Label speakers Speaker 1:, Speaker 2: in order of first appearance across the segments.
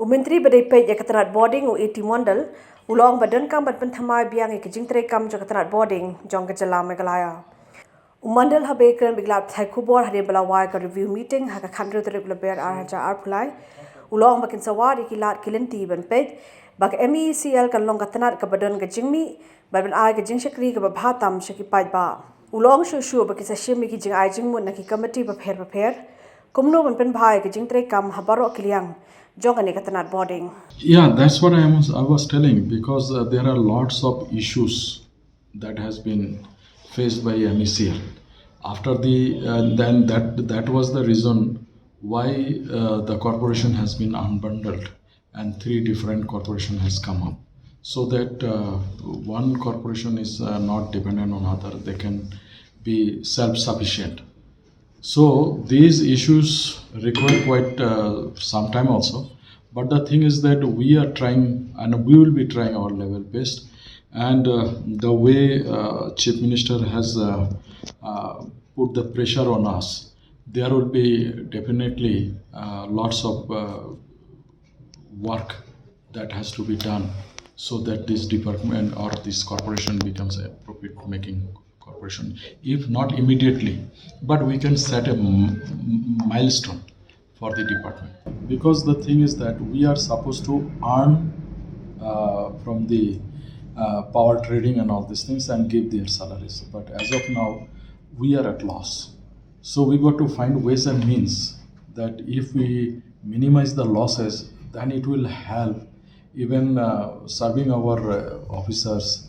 Speaker 1: Umentri badai pej katanat boarding u iti MONDAL ulong DONKAM PYNTHYMMAI biang JINGTREIKAM katanat boarding jong kejala Meghalaya. MONDAL habe keren biglap thai kubor hade balawai ka review meeting ha ka khandru trip laber arja arpulai ulong bakin sawari kilat kilinti ban pej bak MeECL kan long katanat ka badon ka jingmi ban ai ka jingshakri ka babhatam shaki paj ba ulong shu bakisa shimi ki jing ai jingmun na ki committee prepare kumno ban pen bhai ka JINGTREIKAM habaro kiliang boarding.
Speaker 2: Yeah, that's what I was telling, because there are lots of issues that has been faced by MeECL. After then that was the reason why the corporation has been unbundled and 3 different corporation has come up, so that one corporation is not dependent on other, they can be self-sufficient. So these issues require quite some time also, but the thing is that we are trying and we will be trying our level best, and the way Chief Minister has put the pressure on us, there will be definitely lots of work that has to be done so that this department or this corporation becomes a profit-making corporation. If not immediately, but we can set a milestone for the department, because the thing is that we are supposed to earn from the power trading and all these things and give their salaries, but as of now we are at loss. So we got to find ways and means that if we minimize the losses, then it will help even serving our officers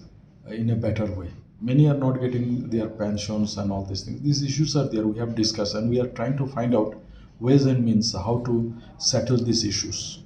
Speaker 2: in a better way. Many are not getting their pensions and all these things. These issues are there, we have discussed, and we are trying to find out ways and means how to settle these issues.